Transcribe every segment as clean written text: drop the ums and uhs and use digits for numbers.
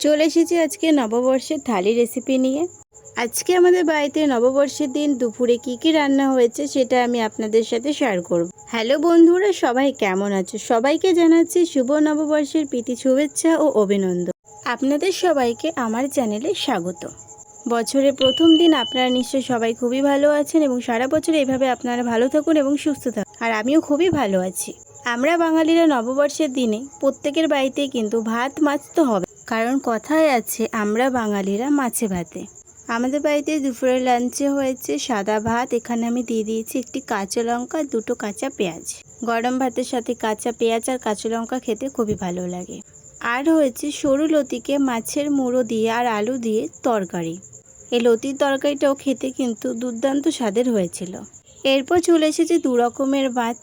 চলে এসেছি আজকে নববর্ষের থালি রেসিপি নিয়ে। আজকে আমাদের বাড়িতে নববর্ষের দিন দুপুরে কি রান্না হয়েছে সেটা আমি আপনাদের সাথে শেয়ার করব। হ্যালো বন্ধুরা, সবাই কেমন আছো? সবাইকে জানাচ্ছি শুভ নববর্ষের প্রীতি শুভেচ্ছা ও অভিনন্দন। আপনাদের সবাইকে আমার চ্যানেলে স্বাগত। বছরের প্রথম দিন আপনারা নিশ্চয়ই সবাই খুবই ভালো আছেন এবং সারা বছর এইভাবে আপনারা ভালো থাকুন এবং সুস্থ থাকুন। আর আমিও খুবই ভালো আছি। আমরা বাঙালিরা নববর্ষের দিনে প্রত্যেকের বাড়িতেই কিন্তু ভাত মাছ তো হবে, কারণ কথায় আছে আমরা বাঙালিরা মাছে ভাতে। আমাদের বাড়িতে দুপুরের লাঞ্চে হয়েছে সাদা ভাত। এখানে আমি দিয়ে দিয়েছি একটি কাঁচা লঙ্কা, দুটো কাঁচা পেঁয়াজ। গরম ভাতের সাথে কাঁচা পেঁয়াজ আর কাঁচা লঙ্কা খেতে খুবই ভালো লাগে। আর হয়েছে সরু লতিকে মাছের মুড়ো দিয়ে আর আলু দিয়ে তরকারি। এই লতির তরকারিটাও খেতে কিন্তু দুর্দান্ত স্বাদের হয়েছিল। এরপর চলে এসেছে দু রকমের মাছ।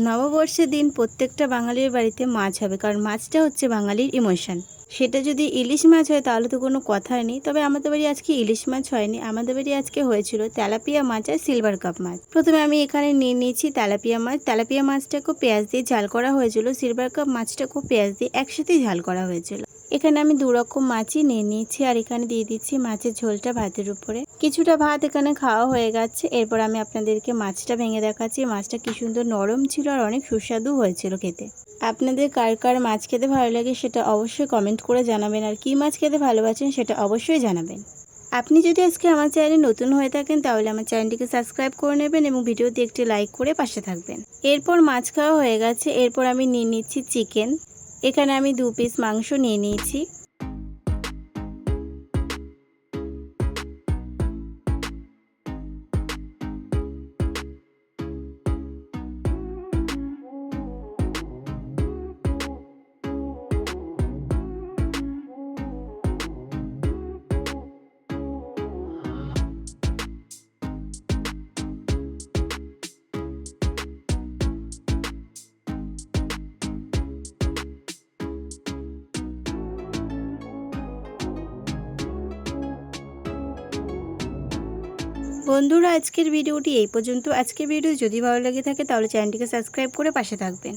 নববর্ষের দিন প্রত্যেকটা বাঙালির বাড়িতে মাছ হবে, কারণ মাছটা হচ্ছে বাঙালির ইমোশন। সেটা যদি ইলিশ মাছ হয় তাহলে তো কোনো কথাই নেই। তবে আমাদের বাড়ি আজকে ইলিশ মাছ হয়নি, আমাদের বাড়ি আজকে হয়েছিল তেলাপিয়া মাছ আর সিলভার কাপ মাছ। প্রথমে আমি এখানে নিয়ে নিয়েছি তেলাপিয়া মাছ। তেলাপিয়া মাছটাকেও পেঁয়াজ দিয়ে ঝাল করা হয়েছিল, সিলভার কাপ মাছটাকেও পেঁয়াজ দিয়ে একসাথেই ঝাল করা হয়েছিল। এখানে আমি দু রকম মাছই নিয়ে নিয়েছি আর এখানে দিয়ে দিচ্ছি মাছের ঝোলটা ভাতের উপরে। কিছুটা ভাত এখানে খাওয়া হয়ে গেছে। এরপর আমি আপনাদেরকে মাছটা ভেঙে দেখাচ্ছি। মাছটা কি সুন্দর নরম ছিল আর অনেক সুস্বাদু হয়েছিল খেতে। আপনাদের কার কার মাছ খেতে ভালো লাগে সেটা অবশ্যই কমেন্ট করে জানাবেন, আর কি মাছ খেতে ভালোবাসেন সেটা অবশ্যই জানাবেন। আপনি যদি আজকে আমার চ্যানেলে নতুন হয়ে থাকেন তাহলে আমার চ্যানেলটিকে সাবস্ক্রাইব করে নেবেন এবং ভিডিওতে একটি লাইক করে পাশে থাকবেন। এরপর মাছ খাওয়া হয়ে গেছে। এরপর আমি নিয়ে নিচ্ছি চিকেন। এখানে আমি 2 পিস মাংস নিয়ে নিয়েছি। বন্ধুরা, আজকের ভিডিওটি এই পর্যন্ত। আজকের ভিডিও যদি ভালো লেগে থাকে তাহলে চ্যানেলটিকে সাবস্ক্রাইব করে পাশে থাকবেন।